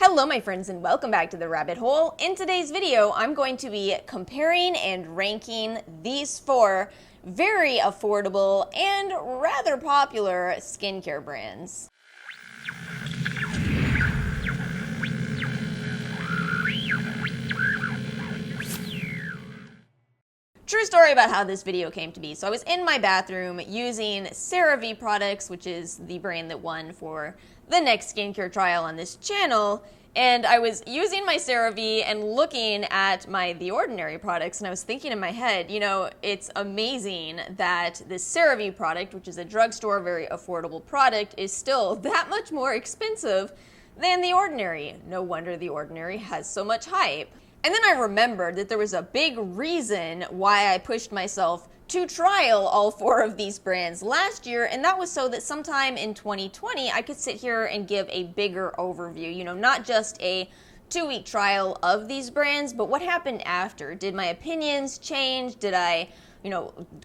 Hello my friends and welcome back to the rabbit hole. In today's video, I'm going to be comparing and ranking these four very affordable and rather popular skincare brands. True story about how this video came to be. So I was in my bathroom using CeraVe products, which is the brand that won for the next skincare trial on this channel, and I was using my CeraVe and looking at my The Ordinary products, and I was thinking in my head, you know, it's amazing that this CeraVe product, which is a drugstore, very affordable product, is still that much more expensive than The Ordinary. No wonder The Ordinary has so much hype. And then I remembered that there was a big reason why I pushed myself to trial all four of these brands last year, and that was so that sometime in 2020 I could sit here and give a bigger overview, you know, not just a 2-week trial of these brands, but what happened after. Did my opinions change? Did I,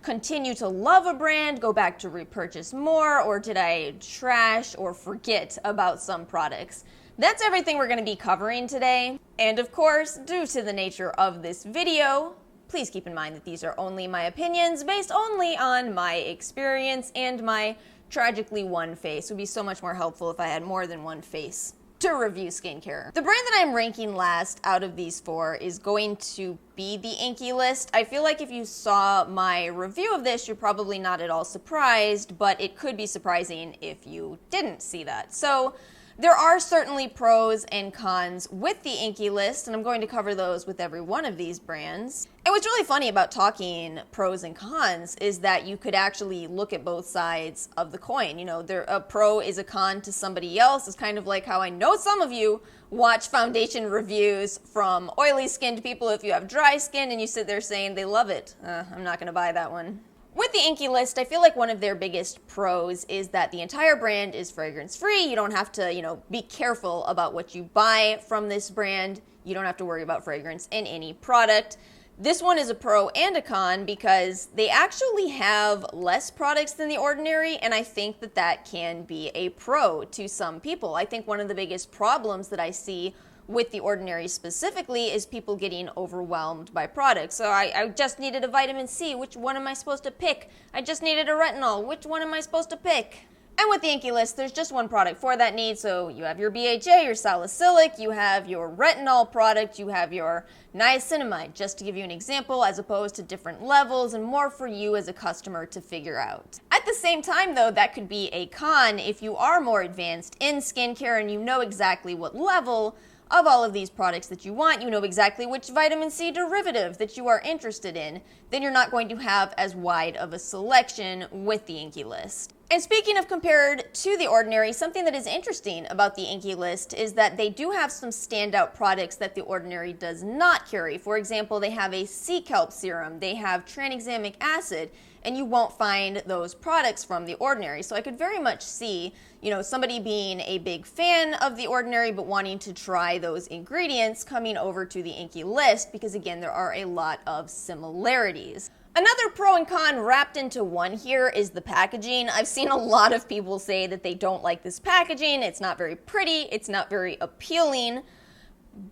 continue to love a brand, go back to repurchase more, or did I trash or forget about some products? That's everything we're going to be covering today. And of course, due to the nature of this video, please keep in mind that these are only my opinions based only on my experience and my tragically one face. It would be so much more helpful if I had more than one face to review skincare. The brand that I'm ranking last out of these four is going to be the Inkey List. I feel like if you saw my review of this, you're probably not at all surprised, but it could be surprising if you didn't see that. So there are certainly pros and cons with the Inkey List, and I'm going to cover those with every one of these brands. And what's really funny about talking pros and cons is that you could actually look at both sides of the coin. You know, a pro is a con to somebody else. It's kind of like how I know some of you watch foundation reviews from oily skinned people if you have dry skin and you sit there saying they love it. I'm not going to buy that one. With the Inkey List, I feel like one of their biggest pros is that the entire brand is fragrance-free. You don't have to, be careful about what you buy from this brand. You don't have to worry about fragrance in any product. This one is a pro and a con because they actually have less products than The Ordinary, and I think that that can be a pro to some people. I think one of the biggest problems that I see with The Ordinary specifically is people getting overwhelmed by products. So I just needed a vitamin C, which one am I supposed to pick? I just needed a retinol, which one am I supposed to pick? And with the Inkey List, there's just one product for that need. So you have your BHA, your salicylic, you have your retinol product, you have your niacinamide, just to give you an example, as opposed to different levels and more for you as a customer to figure out. At the same time though, that could be a con if you are more advanced in skincare and you know exactly what level of all of these products that you want, you know exactly which vitamin C derivative that you are interested in, then you're not going to have as wide of a selection with the Inkey List. And speaking of compared to The Ordinary, something that is interesting about the Inkey List is that they do have some standout products that The Ordinary does not carry. For example, they have a sea kelp serum, they have tranexamic acid, and you won't find those products from The Ordinary. So I could very much see, somebody being a big fan of The Ordinary but wanting to try those ingredients coming over to the Inkey List because, again, there are a lot of similarities. Another pro and con wrapped into one here is the packaging. I've seen a lot of people say that they don't like this packaging. It's not very pretty. It's not very appealing.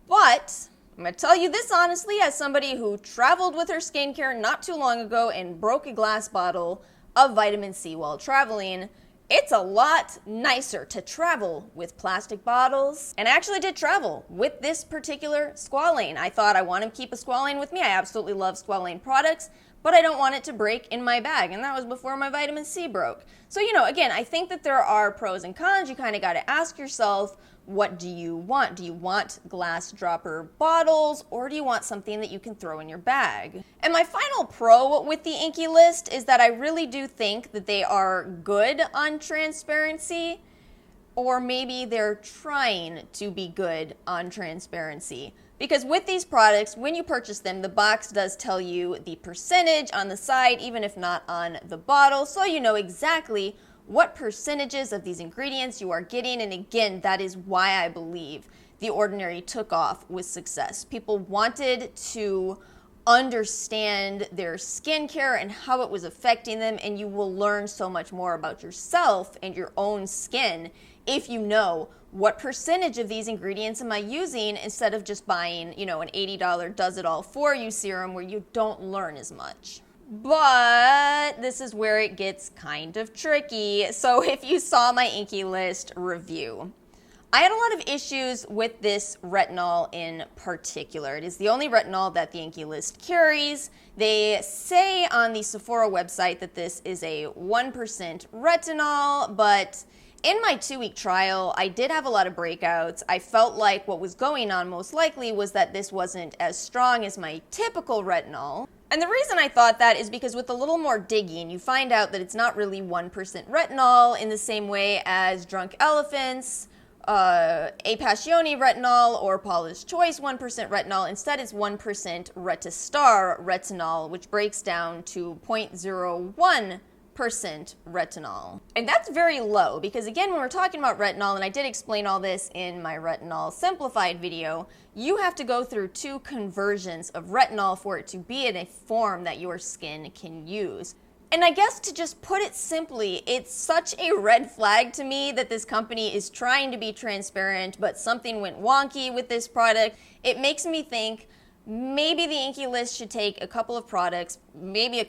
But I'm going to tell you this honestly, as somebody who traveled with her skincare not too long ago and broke a glass bottle of vitamin C while traveling, it's a lot nicer to travel with plastic bottles. And I actually did travel with this particular squalane. I thought I want to keep a squalane with me. I absolutely love squalane products, but I don't want it to break in my bag. And that was before my vitamin C broke. So, again, I think that there are pros and cons. You kind of got to ask yourself, what do you want? Do you want glass dropper bottles, or do you want something that you can throw in your bag? And my final pro with the Inkey List is that I really do think that they are good on transparency, or maybe they're trying to be good on transparency. Because with these products, when you purchase them, the box does tell you the percentage on the side, even if not on the bottle, so you know exactly what percentages of these ingredients you are getting. And again, that is why I believe The Ordinary took off with success. People wanted to understand their skincare and how it was affecting them, and you will learn so much more about yourself and your own skin if you know what percentage of these ingredients am I using instead of just buying, an $80 does it all for you serum where you don't learn as much. But this is where it gets kind of tricky. So if you saw my Inkey List review, I had a lot of issues with this retinol in particular. It is the only retinol that the Inkey List carries. They say on the Sephora website that this is a 1% retinol, but in my 2-week trial, I did have a lot of breakouts. I felt like what was going on most likely was that this wasn't as strong as my typical retinol. And the reason I thought that is because with a little more digging, you find out that it's not really 1% retinol in the same way as Drunk Elephant's, Apascioni retinol, or Paula's Choice 1% retinol. Instead, it's 1% Retistar retinol, which breaks down to 0.01% retinol. And that's very low because, again, when we're talking about retinol, and I did explain all this in my retinol simplified video, you have to go through 2 conversions of retinol for it to be in a form that your skin can use. And I guess to just put it simply, it's such a red flag to me that this company is trying to be transparent, but something went wonky with this product. It makes me think maybe the Inkey List should take a couple of products, maybe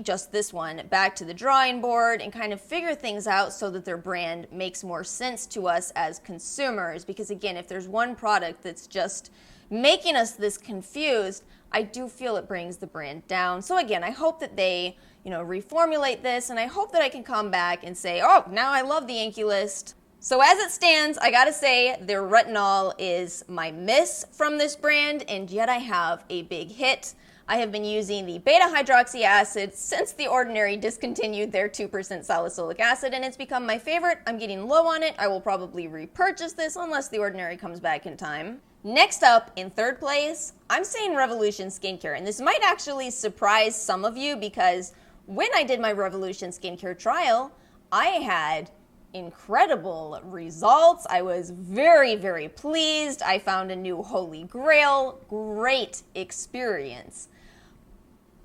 just this one, back to the drawing board and kind of figure things out so that their brand makes more sense to us as consumers. Because again, if there's one product that's just making us this confused, I do feel it brings the brand down. So again, I hope that they, reformulate this, and I hope that I can come back and say, oh, now I love the Inkey List. So as it stands, I gotta say their retinol is my miss from this brand, and yet I have a big hit. I have been using the beta-hydroxy acid since The Ordinary discontinued their 2% salicylic acid, and it's become my favorite. I'm getting low on it. I will probably repurchase this unless The Ordinary comes back in time. Next up, in third place, I'm saying Revolution Skincare, and this might actually surprise some of you because when I did my Revolution Skincare trial, I had incredible results. I was very, very pleased. I found a new holy grail. Great experience.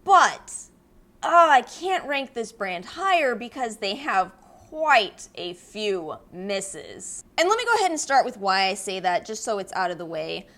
But I can't rank this brand higher because they have quite a few misses. And let me go ahead and start with why I say that, just so it's out of the way.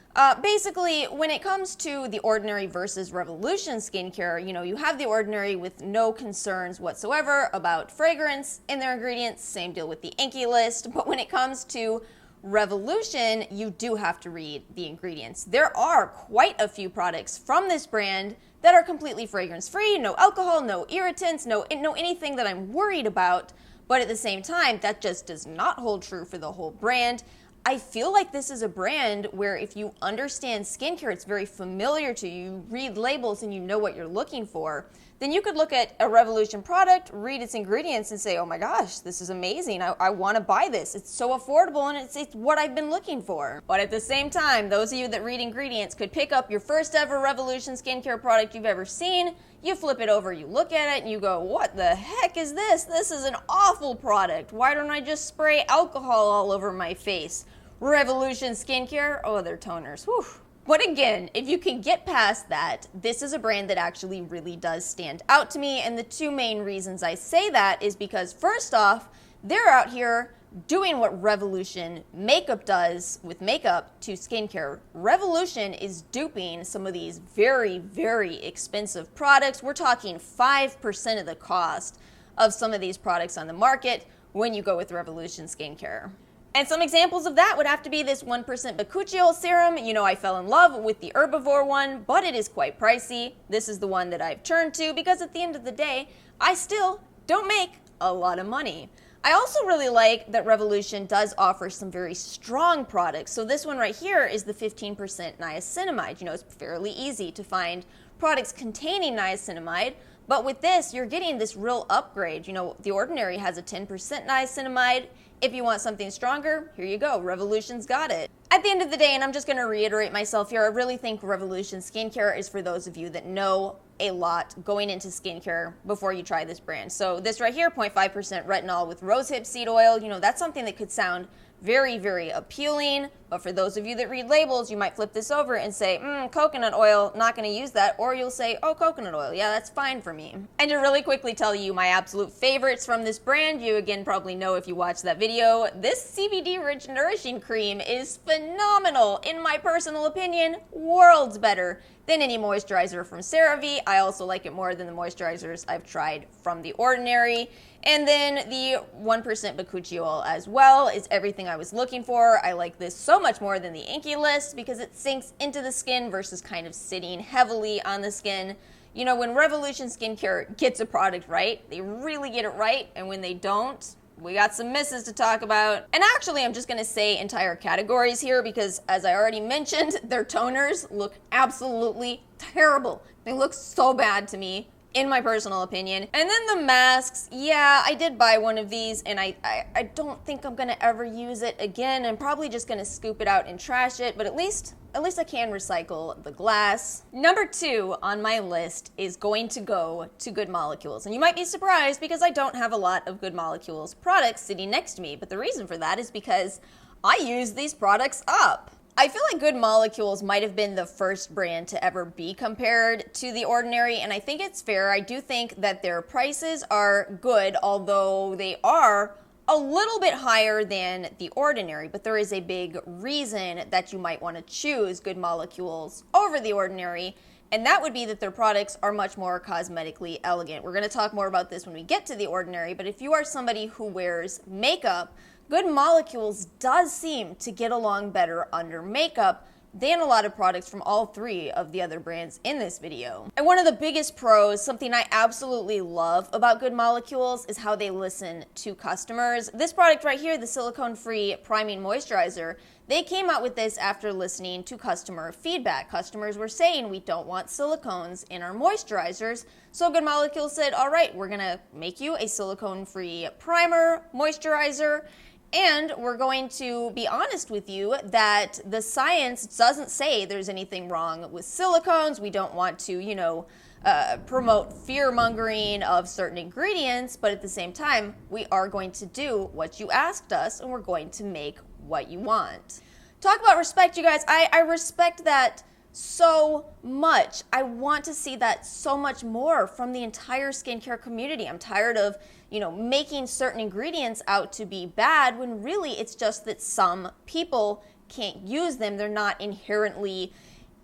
Basically, when it comes to The Ordinary versus Revolution Skincare, you have The Ordinary with no concerns whatsoever about fragrance in their ingredients. Same deal with the Inkey List. But when it comes to Revolution, you do have to read the ingredients. There are quite a few products from this brand that are completely fragrance-free, no alcohol, no irritants, no anything that I'm worried about. But at the same time, that just does not hold true for the whole brand. I feel like this is a brand where if you understand skincare, it's very familiar to you, you read labels and you know what you're looking for, then you could look at a Revolution product, read its ingredients and say, oh my gosh, this is amazing. I want to buy this. It's so affordable and it's what I've been looking for. But at the same time, those of you that read ingredients could pick up your first ever Revolution skincare product you've ever seen, you flip it over, you look at it and you go, what the heck is this? This is an awful product. Why don't I just spray alcohol all over my face? Revolution Skincare, oh, they're toners. Whew. But again, if you can get past that, this is a brand that actually really does stand out to me. And the 2 main reasons I say that is because, first off, they're out here doing what Revolution makeup does with makeup to skincare. Revolution is duping some of these very, very expensive products. We're talking 5% of the cost of some of these products on the market when you go with Revolution Skincare. And some examples of that would have to be this 1% bakuchiol serum. I fell in love with the herbivore one, but it is quite pricey. This is the one that I've turned to because at the end of the day, I still don't make a lot of money. I also really like that Revolution does offer some very strong products. So this one right here is the 15% niacinamide. It's fairly easy to find products containing niacinamide. But with this, you're getting this real upgrade. The Ordinary has a 10% niacinamide. If you want something stronger, here you go. Revolution's got it. At the end of the day, and I'm just going to reiterate myself here, I really think Revolution Skincare is for those of you that know a lot going into skincare before you try this brand. So this right here, 0.5% retinol with rosehip seed oil, you know, that's something that could sound very, very appealing. But for those of you that read labels, you might flip this over and say, coconut oil, not going to use that. Or you'll say, oh, coconut oil, yeah, that's fine for me. And to really quickly tell you my absolute favorites from this brand, you again probably know if you watched that video, this CBD-rich nourishing cream is phenomenal. In my personal opinion, worlds better than any moisturizer from CeraVe. I also like it more than the moisturizers I've tried from The Ordinary. And then the 1% bakuchi oil as well is everything I was looking for. I like this so much more than the Inkey List because it sinks into the skin versus kind of sitting heavily on the skin. You know, when Revolution Skincare gets a product right, they really get it right, and when they don't, we got some misses to talk about. And actually, I'm just gonna say entire categories here because, as I already mentioned, their toners look absolutely terrible. They look so bad to me, in my personal opinion. And then the masks, yeah, I did buy one of these, and I don't think I'm gonna ever use it again. I'm probably just gonna scoop it out and trash it, but at least I can recycle the glass. Number 2 on my list is going to go to Good Molecules. And you might be surprised because I don't have a lot of Good Molecules products sitting next to me, but the reason for that is because I use these products up. I feel like Good Molecules might have been the first brand to ever be compared to The Ordinary, and I think it's fair. I do think that their prices are good, although they are a little bit higher than The Ordinary, but there is a big reason that you might want to choose Good Molecules over The Ordinary, and that would be that their products are much more cosmetically elegant. We're going to talk more about this when we get to The Ordinary, but if you are somebody who wears makeup, Good Molecules does seem to get along better under makeup than a lot of products from all 3 of the other brands in this video. And one of the biggest pros, something I absolutely love about Good Molecules, is how they listen to customers. This product right here, the silicone-free priming moisturizer, they came out with this after listening to customer feedback. Customers were saying, we don't want silicones in our moisturizers. So Good Molecules said, all right, we're gonna make you a silicone-free primer, moisturizer, and we're going to be honest with you that the science doesn't say there's anything wrong with silicones. We don't want to, you know, promote fear-mongering of certain ingredients, but at the same time, we are going to do what you asked us, and we're going to make what you want. Talk about respect, you guys. I respect that so much. I want to see that so much more from the entire skincare community. I'm tired of, you know, making certain ingredients out to be bad when really it's just that some people can't use them. They're not inherently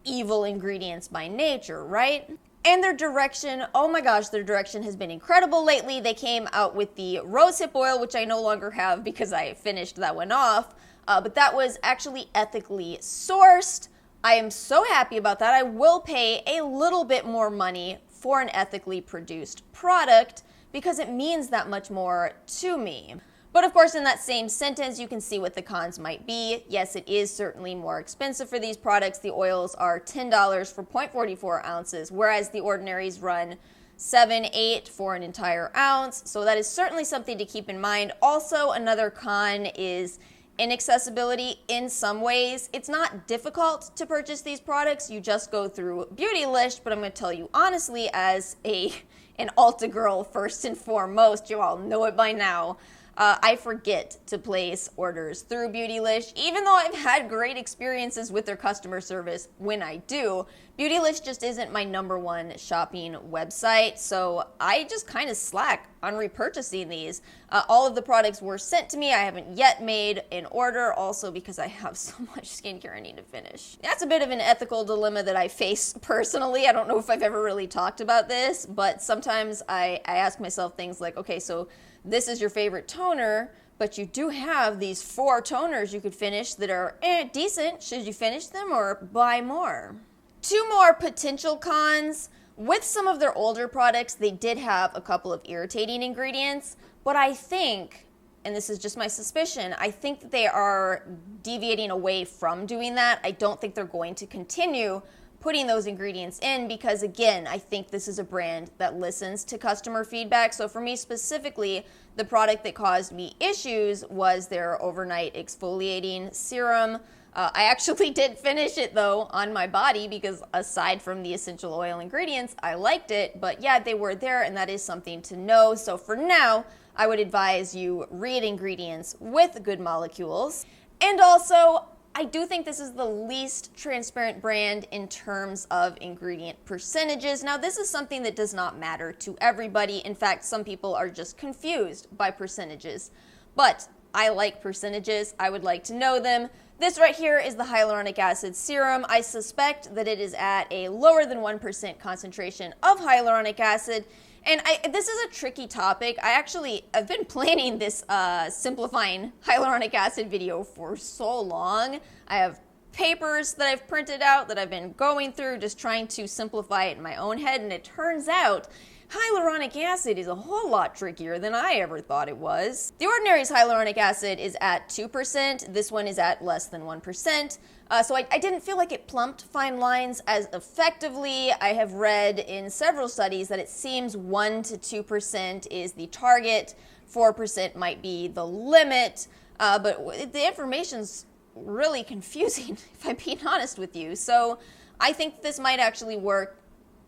evil ingredients by nature, right? And their direction, oh my gosh, their direction has been incredible lately. They came out with the rosehip oil, which I no longer have because I finished that one off, but that was actually ethically sourced. I am so happy about that. I will pay a little bit more money for an ethically produced product because it means that much more to me. But of course, in that same sentence, you can see what the cons might be. Yes, it is certainly more expensive for these products. The oils are $10 for 0.44 ounces, whereas the Ordinaries run $7, $8 for an entire ounce. So that is certainly something to keep in mind. Also, another con is inaccessibility in some ways. It's not difficult to purchase these products. You just go through Beauty List, but I'm going to tell you honestly, as an Ulta girl first and foremost, you all know it by now, I forget to place orders through Beauty List, even though I've had great experiences with their customer service when I do. Beauty List just isn't my #1 shopping website, so I just kind of slack on repurchasing these. All of the products were sent to me. I haven't yet made an order, also because I have so much skincare I need to finish. That's a bit of an ethical dilemma that I face personally. I don't know if I've ever really talked about this, but sometimes I ask myself things like, okay, so this is your favorite toner, but you do have these 4 toners you could finish that are decent. Should you finish them or buy more? 2 more potential cons. With some of their older products, they did have a couple of irritating ingredients, but I think, and this is just my suspicion, I think that they are deviating away from doing that. I don't think they're going to continue putting those ingredients in because, again, I think this is a brand that listens to customer feedback. So for me specifically, the product that caused me issues was their overnight exfoliating serum. I actually did finish it though on my body because aside from the essential oil ingredients, I liked it. But yeah, they were there and that is something to know. So for now, I would advise you read ingredients with good molecules. And also, I do think this is the least transparent brand in terms of ingredient percentages. Now, this is something that does not matter to everybody. In fact, some people are just confused by percentages. But I like percentages. I would like to know them. This right here is the hyaluronic acid serum. I suspect that it is at a lower than 1% concentration of hyaluronic acid. And this is a tricky topic. I've been planning this simplifying hyaluronic acid video for so long. I have papers that I've printed out that I've been going through, just trying to simplify it in my own head, and it turns out hyaluronic acid is a whole lot trickier than I ever thought it was. The Ordinary's hyaluronic acid is at 2%. This one is at less than 1%. So I didn't feel like it plumped fine lines as effectively. I have read in several studies that it seems 1 to 2% is the target, 4% might be the limit, but the information's really confusing, if I'm being honest with you. So I think this might actually work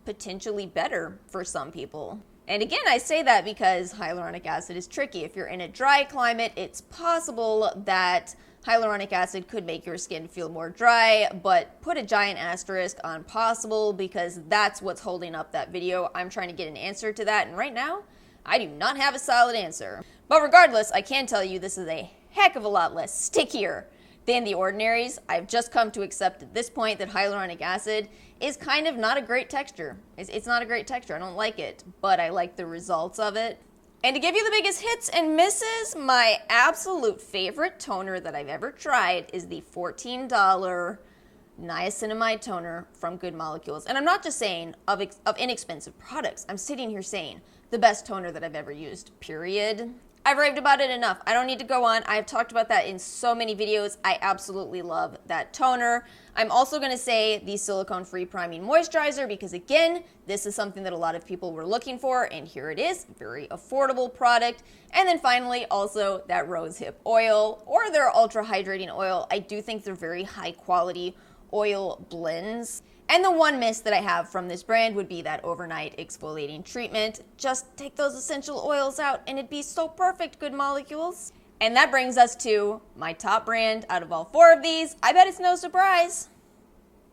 potentially better for some people. And again, I say that because hyaluronic acid is tricky. If you're in a dry climate, it's possible that hyaluronic acid could make your skin feel more dry, but put a giant asterisk on possible because that's what's holding up that video. I'm trying to get an answer to that, and right now, I do not have a solid answer. But regardless, I can tell you this is a heck of a lot less stickier than the Ordinary's. I've just come to accept at this point that hyaluronic acid is kind of not a great texture. It's not a great texture. I don't like it, but I like the results of it. And to give you the biggest hits and misses, my absolute favorite toner that I've ever tried is the $14 niacinamide toner from Good Molecules. And I'm not just saying of inexpensive products. I'm sitting here saying the best toner that I've ever used, period. I've raved about it enough. I don't need to go on. I've talked about that in so many videos. I absolutely love that toner. I'm also going to say the silicone-free priming moisturizer because, again, this is something that a lot of people were looking for, and here it is. Very affordable product. And then finally, also that rosehip oil or their ultra hydrating oil. I do think they're very high-quality oil blends. And the one miss that I have from this brand would be that overnight exfoliating treatment. Just take those essential oils out and it'd be so perfect, Good Molecules. And that brings us to my top brand out of all four of these. I bet it's no surprise,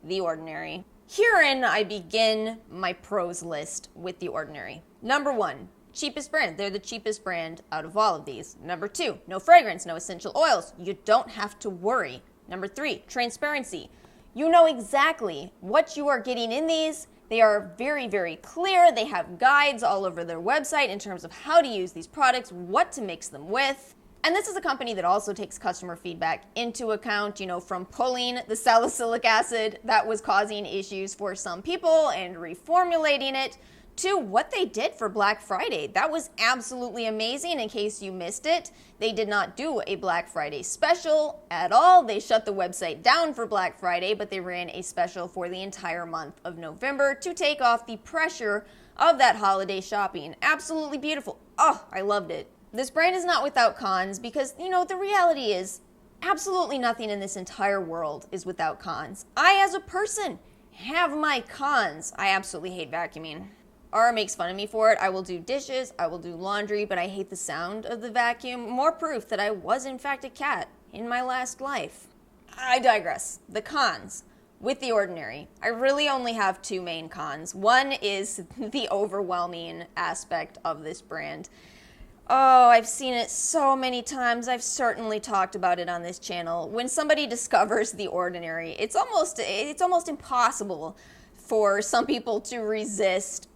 The Ordinary. Herein I begin my pros list with The Ordinary. Number 1, cheapest brand. They're the cheapest brand out of all of these. Number 2, no fragrance, no essential oils. You don't have to worry. Number 3, transparency. You know exactly what you are getting in these. They are very, very clear. They have guides all over their website in terms of how to use these products, what to mix them with. And this is a company that also takes customer feedback into account, from pulling the salicylic acid that was causing issues for some people and reformulating it to what they did for Black Friday. That was absolutely amazing. In case you missed it, they did not do a Black Friday special at all. They shut the website down for Black Friday, but they ran a special for the entire month of November to take off the pressure of that holiday shopping. Absolutely beautiful. Oh, I loved it. This brand is not without cons because, the reality is absolutely nothing in this entire world is without cons. I, as a person, have my cons. I absolutely hate vacuuming. Ara makes fun of me for it. I will do dishes, I will do laundry, but I hate the sound of the vacuum. More proof that I was in fact a cat in my last life. I digress. The cons with The Ordinary. I really only have two main cons. One is the overwhelming aspect of this brand. Oh, I've seen it so many times. I've certainly talked about it on this channel. When somebody discovers The Ordinary, it's almost impossible for some people to resist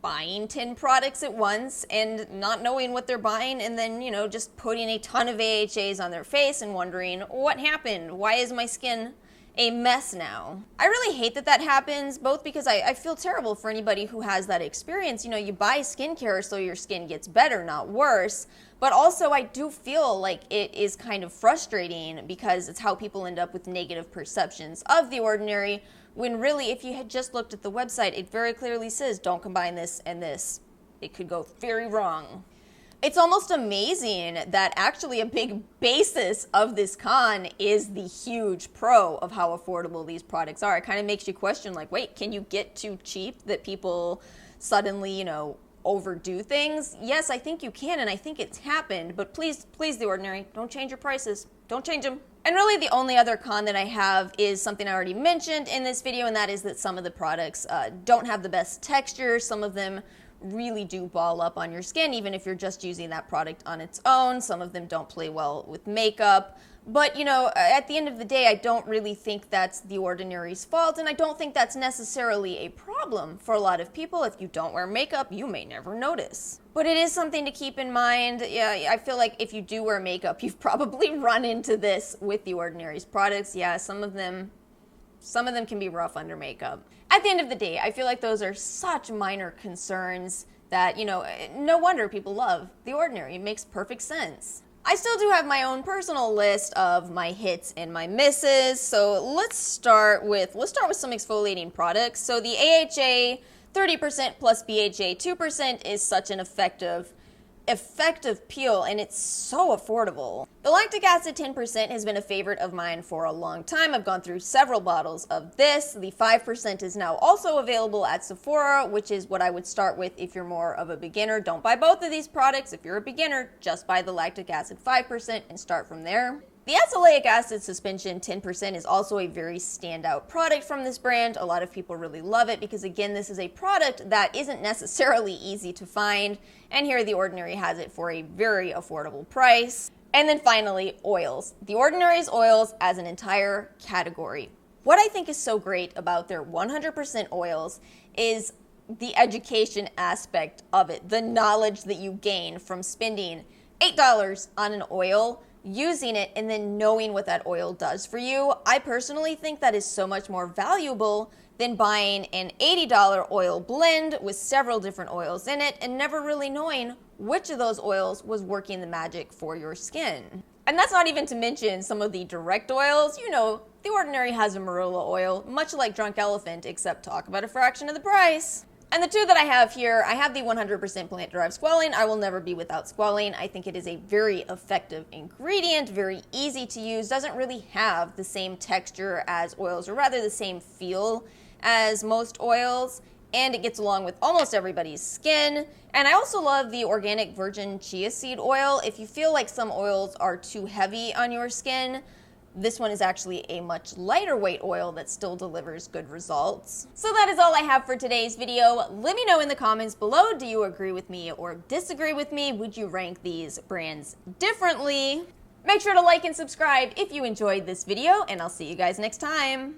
buying 10 products at once and not knowing what they're buying and then, just putting a ton of AHAs on their face and wondering, what happened? Why is my skin a mess now? I really hate that happens, both because I feel terrible for anybody who has that experience. You buy skincare so your skin gets better, not worse. But also I do feel like it is kind of frustrating because it's how people end up with negative perceptions of The Ordinary, when really, if you had just looked at the website, it very clearly says, don't combine this and this. It could go very wrong. It's almost amazing that actually a big basis of this con is the huge pro of how affordable these products are. It kind of makes you question, like, wait, can you get too cheap that people suddenly, you know, overdo things? Yes, I think you can, and I think it's happened, but please, The Ordinary, don't change your prices. Don't change them. And really the only other con that I have is something I already mentioned in this video, and that is that some of the products don't have the best texture. Some of them really do ball up on your skin, even if you're just using that product on its own. Some of them don't play well with makeup. But, you know, at the end of the day, I don't really think that's The Ordinary's fault, and I don't think that's necessarily a problem for a lot of people. If you don't wear makeup, you may never notice. But it is something to keep in mind. Yeah, I feel like if you do wear makeup, you've probably run into this with The Ordinary's products. Yeah, some of them can be rough under makeup. At the end of the day, I feel like those are such minor concerns that, you know, no wonder people love The Ordinary. It makes perfect sense. I still do have my own personal list of my hits and my misses. So let's start with some exfoliating products. So the AHA 30% plus BHA 2% is such an effective peel, and it's so affordable. The lactic acid 10% has been a favorite of mine for a long time. I've gone through several bottles of this. The 5% is now also available at Sephora, which is what I would start with if you're more of a beginner. Don't buy both of these products. If you're a beginner, just buy the lactic acid 5% and start from there. The azelaic acid suspension 10% is also a very standout product from this brand. A lot of people really love it because, again, this is a product that isn't necessarily easy to find, and here The Ordinary has it for a very affordable price. And then finally, oils. The Ordinary's oils as an entire category. What I think is so great about their 100% oils is the education aspect of it, the knowledge that you gain from spending $8 on an oil, using it, and then knowing what that oil does for you. I personally think that is so much more valuable than buying an $80 oil blend with several different oils in it and never really knowing which of those oils was working the magic for your skin. And that's not even to mention some of the direct oils. You know, The Ordinary has a marula oil, much like Drunk Elephant, except talk about a fraction of the price. And the two that I have here, I have the 100% plant-derived squalane. I will never be without squalane. I think it is a very effective ingredient, very easy to use, doesn't really have the same texture as oils, or rather the same feel as most oils, and it gets along with almost everybody's skin. And I also love the organic virgin chia seed oil. If you feel like some oils are too heavy on your skin, this one is actually a much lighter weight oil that still delivers good results. So that is all I have for today's video. Let me know in the comments below, do you agree with me or disagree with me? Would you rank these brands differently? Make sure to like and subscribe if you enjoyed this video, and I'll see you guys next time.